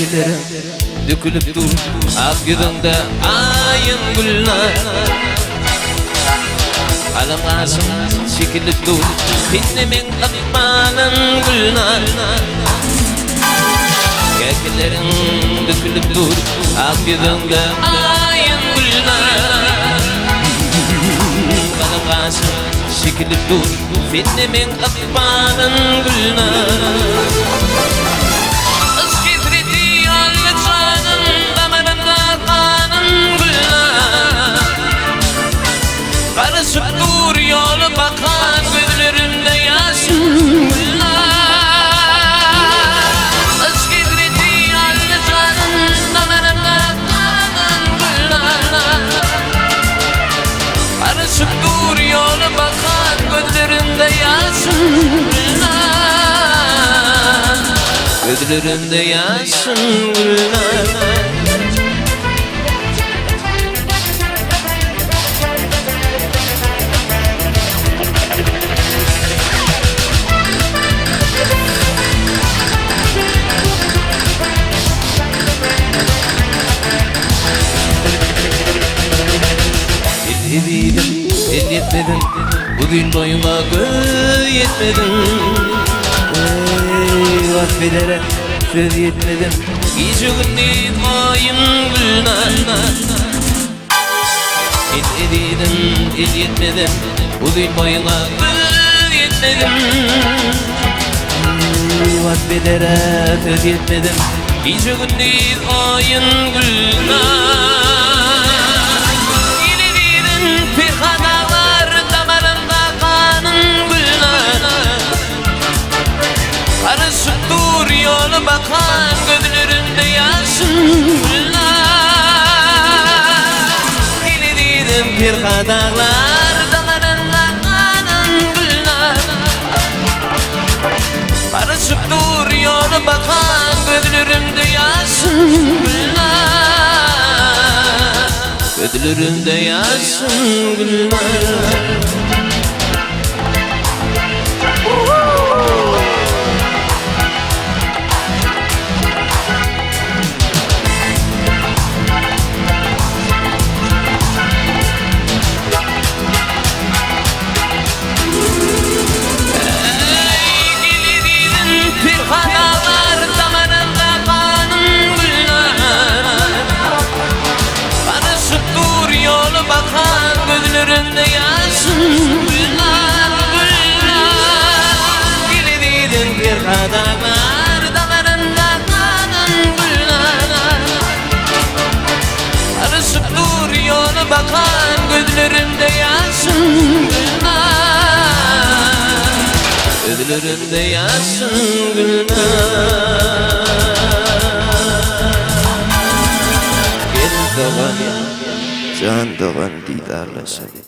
Gerçelerim dökülüp dur ak yüzünde ayın gülnar. Alamazım çekilip dur dinlemin akmanın gülnar. Gerçelerim dökülüp dur ak yüzünde ayın gülnar. Alamazım çekilip dur dinlemin akmanın gülnar. Karışıp dur yolu bakan gözlerinde yaşın güllar. Eskidreti yalnız canın damarında kalan güllar. Karışıp dur yolu bakan gözlerinde yaşın güllar. Gözlerinde yaşın güllar. Sevdim, el yetmedim, bugün boyuma göğ yetmedim. Affederek söz yetmedim, gece gündüz ayın gülnar. El yetmedim, bugün boyuma göğ yetmedim. Affederek söz yetmedim, gece gündüz ayın gülnar. Karışıp dur yolu bakan gözlerinde yaşın güllar. Dilediğim bir kadağlar damarında kanan güllar. Karışıp dur yolu bakan gözlerinde yaşın güllar. Gözlerinde yaşın güllar. Bakan gözlerinde yaşın güllar, güllar. Dilediğin bir kadağlar damarında kanan güllar. Karışıp dur yolu bakan gözlerinde yaşın güllar. Gözlerinde yaşın güllar. Gel doğan can doğan didarlaşalım.